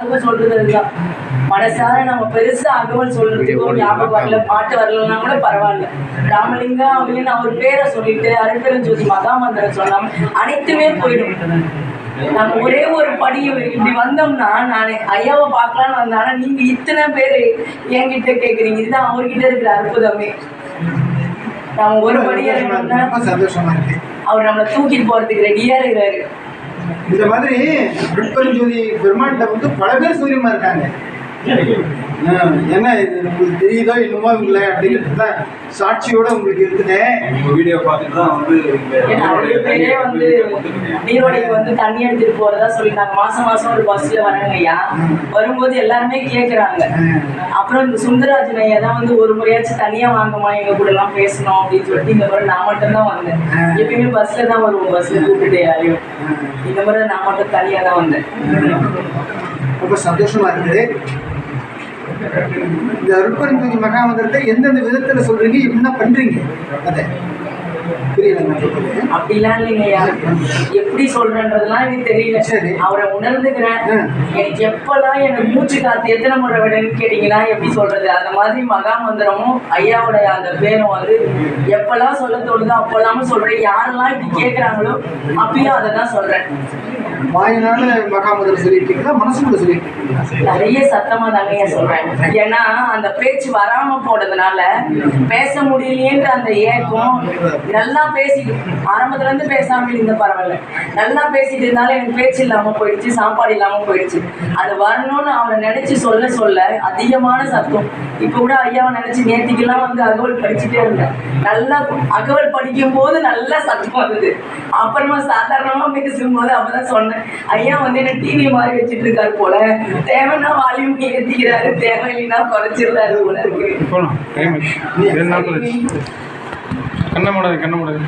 சொல்றது அதுதான். மனசார நம்ம பெருசா அகவல் சொல்றதுக்கும் ஞாபகம் வரல, பாட்டு வரலன்னா கூட பரவாயில்ல. ராமலிங்கா அப்படின்னு அவர் பேரை சொல்லிட்டு அருட்பெருஞ்சோதி மகாமந்திரம் சொல்லாம அனைத்துமே போயிடும். நம்ம ஒரே ஒரு படி இப்படி வந்தோம்னா, நான் ஐயாவை பார்க்கலான்னு வந்தானா நீங்க இத்தனை பேர் என்கிட்ட கேட்குறீங்க. இதுதான் அவர்கிட்ட இருக்கிற அற்புதமே. நம்ம ஒரு படி சந்தோஷமா இருக்கு. அவர் நம்மளை தூக்கிட்டு போறதுக்கு ரெடியா இருக்கிறாரு. இந்த மாதிரி அருட்பெருஞ்சோதி பெருமான்கிட்ட வந்து பல பேர் சூரியமா இருக்காங்க. என்ன இது உங்களுக்கு தெரியுதோ இன்னுமா இல்லை அப்படிங்கிறது சாட்சியோட உங்களுக்கு இருக்குது. வீடியோ பார்த்துட்டு தான் வந்து நீரோடைக்கு வந்து தண்ணி எடுத்துட்டு போறதா சொல்லிட்டாங்க. மாசம் மாசம் ஒரு பஸ்ல வராங்க ஐயா. வரும்போது எல்லாருமே கேட்கறாங்க. அப்புறம் இந்த சுந்தரராஜன் ஐயா தான் வந்து ஒரு முறையாச்சும் தனியா வாங்கம்மா எங்க கூட எல்லாம் பேசணும் அப்படின்னு சொல்லிட்டு இந்த முறை நான் மட்டும் தான் வந்தேன். எப்பயுமே பஸ்ல தான் வருவோம், பஸ்ல கூப்பிட்டு யாரையும். இந்த முறை நான் மட்டும் தனியா தான் வந்தேன். ரொம்ப சந்தோஷமா இருக்குது. இந்த அருட்பெருஞ்சோதி மகாமந்திரத்தை எந்தெந்த விதத்துல சொல்றீங்க, என்ன பண்றீங்க அதை அப்படிலாம் இல்லைங்கய்யா. எப்படி சொல்றேன்றதுலாம் எனக்கு தெரியல. அவரை உணர்ந்துக்கிறேன். எனக்கு எப்பெல்லாம் எனக்கு மூச்சு காத்து எத்தனை முறை விடன்னு கேட்டீங்கன்னா எப்படி சொல்றது, அந்த மாதிரி மகாமந்திரமும் ஐயாவுடைய அந்த பேரும் வந்து எப்பெல்லாம் சொல்ல தோணுதோ அப்பெல்லாம சொல்றேன். யாரெல்லாம் இப்படி கேட்கறாங்களோ அப்பயும் அதை தான் சொல்றேன். வாயினால மகாமந்திரம் சொல்லிட்டீங்களா, மனசுக்குள்ள சொல்லிட்டீங்களா? நிறைய சத்தமா தாங்க சொல்றேன். ஏன்னா அந்த பேச்சு வராம போனதுனால பேச முடியலையேன்ற அந்த ஏக்கம். நல்லா பேசிட்டு ஆரம்பத்துல இருந்து பேசாம இருந்த பரவாயில்ல, நல்லா பேசிட்டு இருந்தாலும் எனக்கு பேச்சு இல்லாம போயிடுச்சு, சாப்பாடு இல்லாம போயிடுச்சு. அது வரணும்னு அவனை நினைச்சு சொல்ல சொல்ல அதிகமான சத்தம். இப்ப கூட ஐயாவை நினைச்சு நேத்திக்கெல்லாம் வந்து அகவல் படிச்சுட்டே இருந்தேன். நல்லா அகவல் படிக்கும் போது நல்லா சத்தம் வருது. அப்புறமா சாதாரணமா பேசும் போது அப்பதான் சொன்னேன், ஐயா வந்து என்ன டிவி மாதிரி வச்சுட்டு இருக்காரு போல, தேவைன்னா வால்யூம் ஏற்றிக்கிறாரு, தேவையில்லைன்னா குறைச்சிடுறாரு போல இருக்கு. கண்ண மூடாது